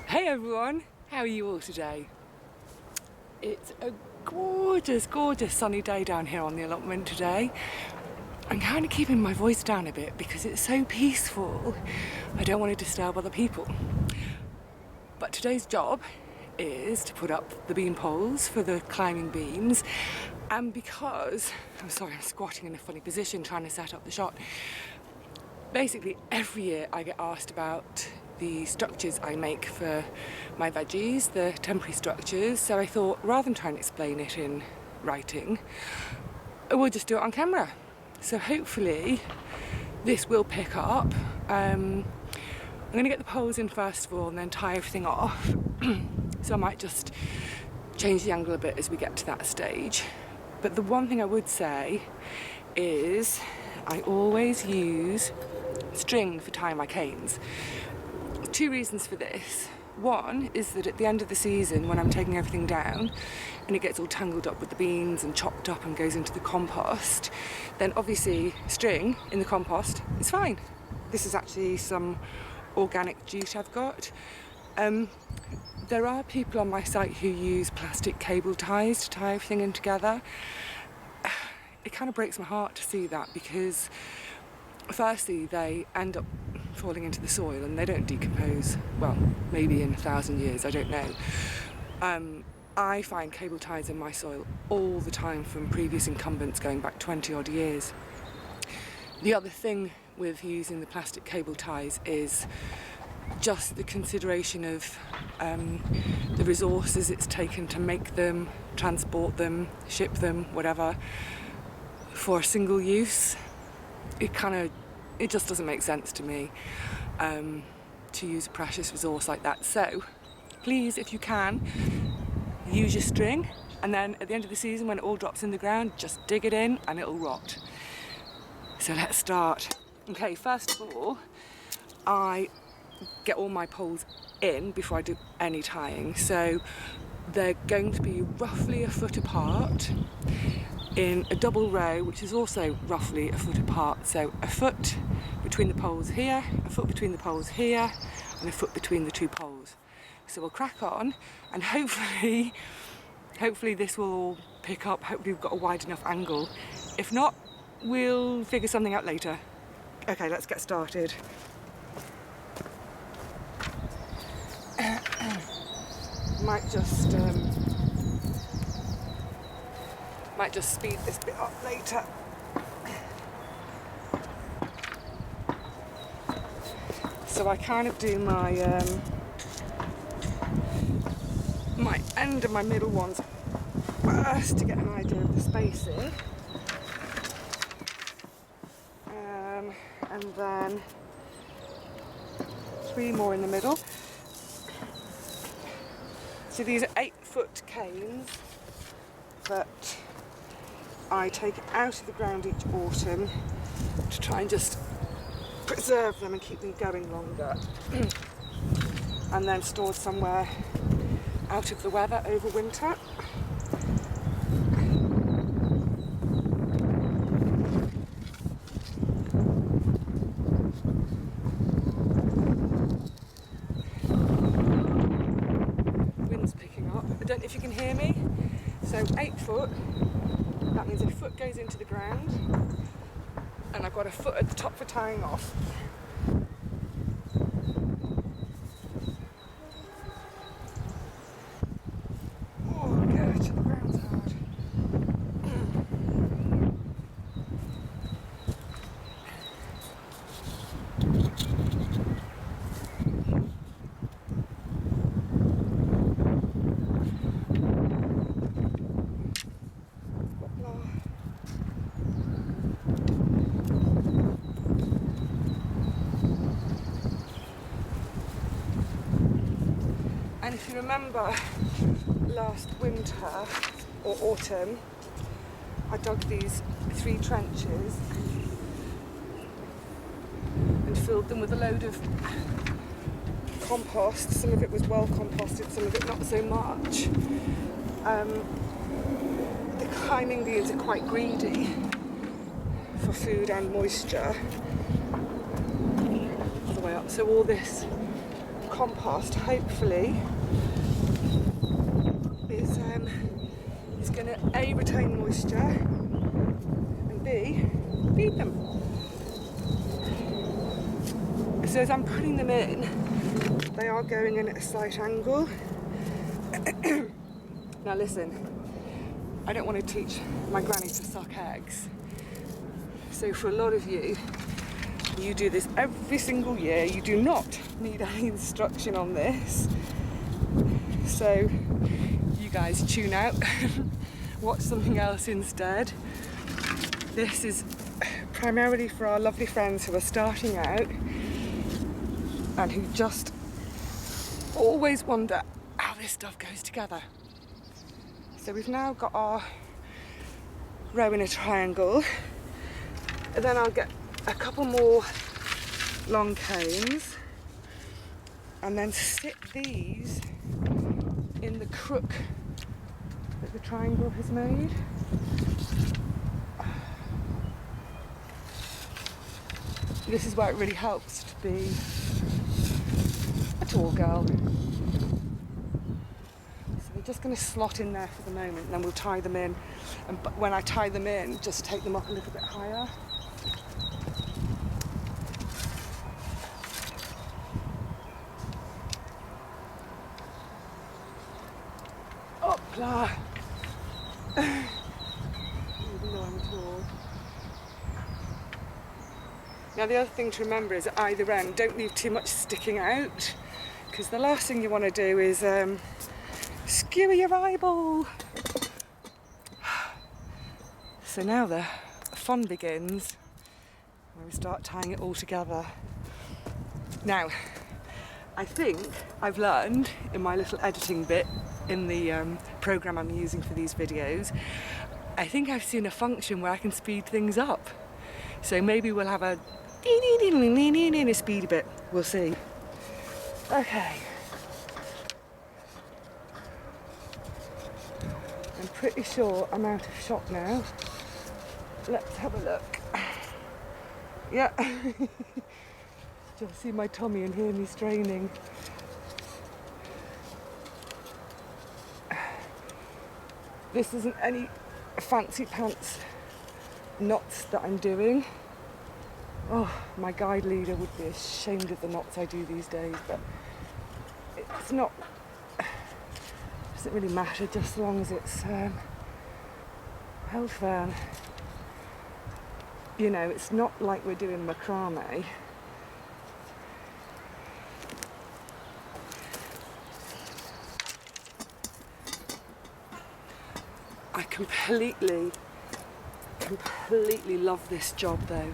Hey everyone, how are you all today? It's a gorgeous, gorgeous sunny day down here on the allotment today. I'm kind of keeping my voice down a bit because it's so peaceful. I don't want to disturb other people. But today's job is to put up the bean poles for the climbing beams. And because, I'm sorry, I'm squatting in a funny position trying to set up the shot. Basically, every year I get asked about the structures I make for my veggies, the temporary structures, so I thought rather than try and explain it in writing, we'll just do it on camera. So hopefully this will pick up. I'm going to get the poles in first of all and then tie everything off. So I might just change the angle a bit as we get to that stage. But the one thing I would say is I always use string for tying my canes. Two reasons for this. One is that at the end of the season, when I'm taking everything down and it gets all tangled up with the beans and chopped up and goes into the compost, then obviously string in the compost is fine. This is actually some organic jute I've got. There are people on my site who use plastic cable ties to tie everything in together. It kind of breaks my heart to see that because firstly they end up falling into the soil and they don't decompose. Well, maybe in 1,000 years, I don't know. I find cable ties in my soil all the time from previous incumbents going back 20 odd years. The other thing with using the plastic cable ties is just the consideration of the resources it's taken to make them, transport them, ship them, whatever, for a single use. It just doesn't make sense to me to use a precious resource like that. So please, if you can, use your string, and then at the end of the season when it all drops in the ground, just dig it in and it'll rot. So let's start. Okay, first of all, I get all my poles in before I do any tying. So they're going to be roughly a foot apart in a double row, which is also roughly a foot apart. So a foot between the poles here, a foot between the poles here, and a foot between the two poles. So we'll crack on, and hopefully this will all pick up. Hopefully we've got a wide enough angle. If not, we'll figure something out later. Okay, let's get started. Might just speed this bit up later. So I kind of do my my end and my middle ones first to get an idea of the spacing, and then 3 more in the middle. So these are 8-foot canes that I take out of the ground each autumn to try and just preserve them and keep them going longer, and then stored somewhere out of the weather over winter. Wind's picking up. I don't know if you can hear me. So 8 foot. That means a foot goes into the ground, and I've got a foot at the top for tying off. Oh, good, the ground's hard. And if you remember last winter or autumn, I dug these 3 trenches and filled them with a load of compost. Some of it was well composted, some of it not so much. The climbing beans are quite greedy for food and moisture all the way up. So all this compost, hopefully, is going to A, retain moisture, and B, feed them. So as I'm putting them in, they are going in at a slight angle. Now listen, I don't want to teach my granny to suck eggs. So for a lot of you, you do this every single year. You do not need any instruction on this. So you guys tune out, watch something else instead. This is primarily for our lovely friends who are starting out and who just always wonder how this stuff goes together. So we've now got our row in a triangle, and then I'll get a couple more long cones and then stick these in the crook that the triangle has made. This is where it really helps to be a tall girl. So we're just going to slot in there for the moment, and then we'll tie them in. And when I tie them in, just take them up a little bit higher. Hopla! Even though I'm tall. Now the other thing to remember is at either end, don't leave too much sticking out, because the last thing you want to do is skewer your eyeball. So now the fun begins, when we start tying it all together. Now, I think I've learned in my little editing bit in the program I'm using for these videos, I think I've seen a function where I can speed things up. So maybe we'll have a speedy bit, we'll see. Okay. I'm pretty sure I'm out of shot now. Let's have a look. Yeah. You'll see my tummy and hear me straining. This isn't any fancy pants knots that I'm doing. Oh, my guide leader would be ashamed of the knots I do these days, but it's not, doesn't really matter, just as long as it's held firm. You know, it's not like we're doing macrame. I completely love this job though.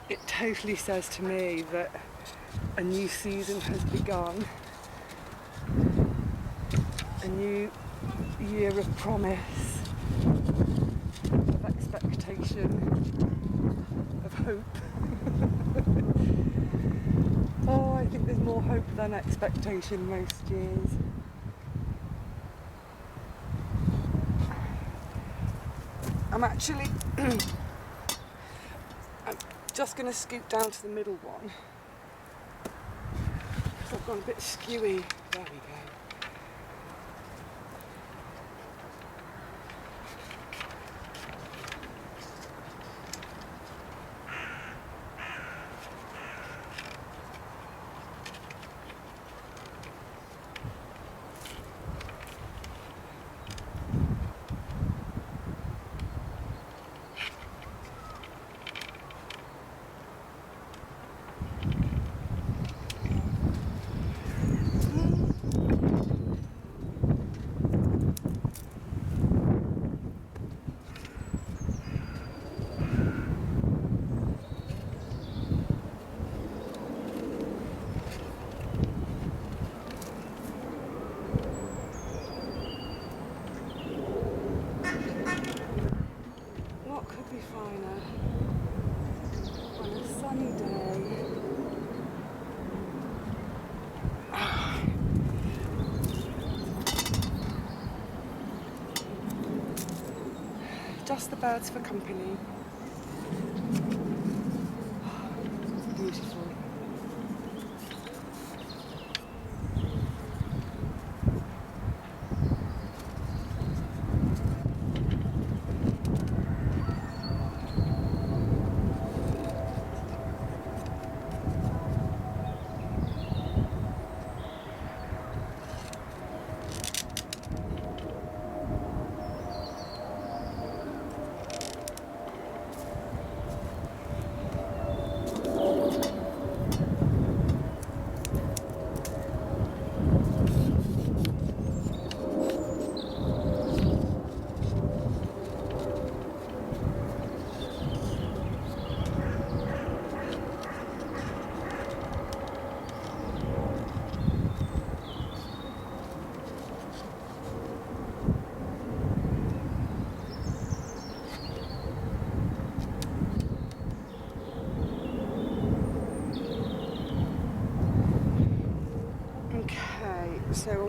It totally says to me that a new season has begun. A new year of promise, of expectation, of hope. Oh, I think there's more hope than expectation most years. I'm actually I'm just going to scoot down to the middle one because I've gone a bit skewy. There we go. Just the birds for company.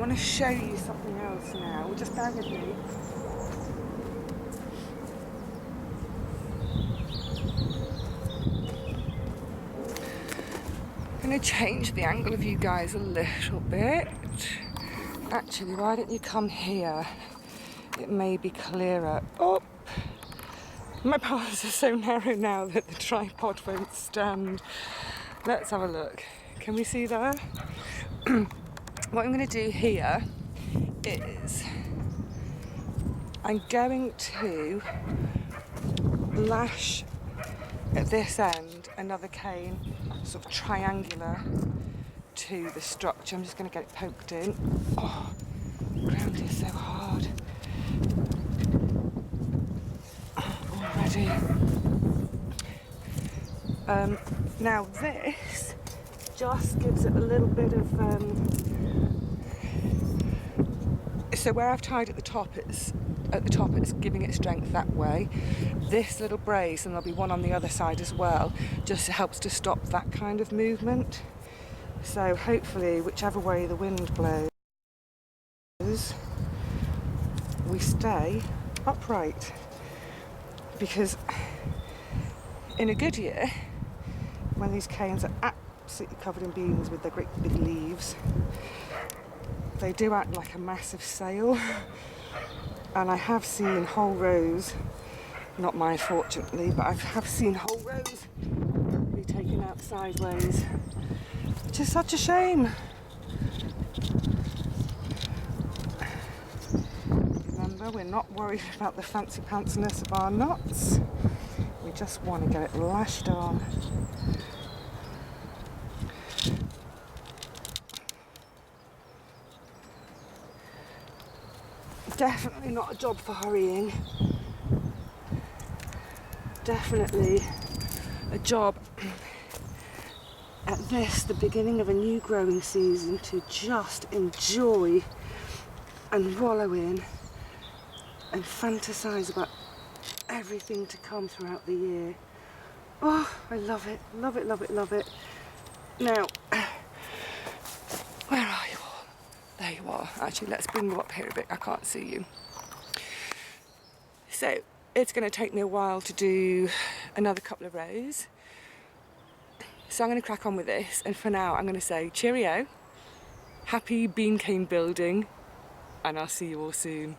want to show you something else now. Just bear with me. I'm going to change the angle of you guys a little bit. Actually, why don't you come here? It may be clearer. Oh, my paths are so narrow now that the tripod won't stand. Let's have a look. Can we see there? What I'm going to do here is I'm going to lash at this end another cane, sort of triangular, to the structure. I'm just going to get it poked in. Oh, the ground is so hard already. Now this just gives it a little bit of so where I've tied at the top it's giving it strength that way. This little brace, and there'll be one on the other side as well, just helps to stop that kind of movement. So hopefully whichever way the wind blows, we stay upright, because in a good year, when these canes are absolutely covered in beans with their great big leaves, they do act like a massive sail. And I have seen whole rows, not mine fortunately, but I have seen whole rows be taken out sideways, which is such a shame. Remember, we're not worried about the fancy pantsiness of our knots. We just want to get it lashed on. Definitely not a job for hurrying. Definitely a job at this, the beginning of a new growing season, to just enjoy and wallow in and fantasise about everything to come throughout the year. Oh, I love it, love it, love it, love it. Now, where are you all? There you are. Actually, let's bring you up here a bit. I can't see you. So, it's going to take me a while to do another couple of rows. So I'm going to crack on with this, and for now I'm going to say cheerio, happy bean cane building, and I'll see you all soon.